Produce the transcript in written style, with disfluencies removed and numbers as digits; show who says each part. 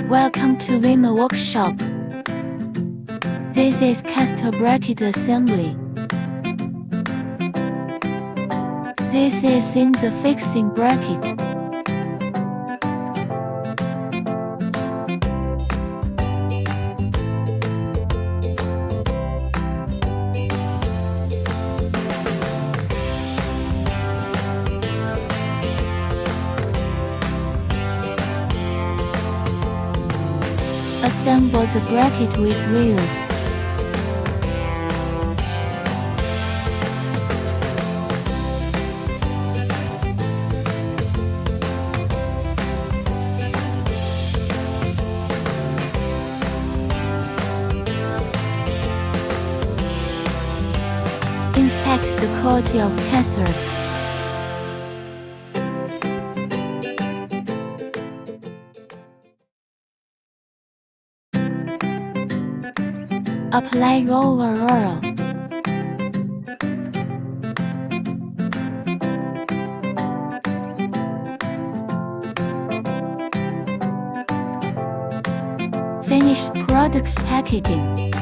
Speaker 1: Welcome to VIMA workshop. This is caster bracket assembly. This is in the fixing bracket. Assemble the bracket with wheels. Inspect the quality of casters. Apply roller oil. Finish product packaging.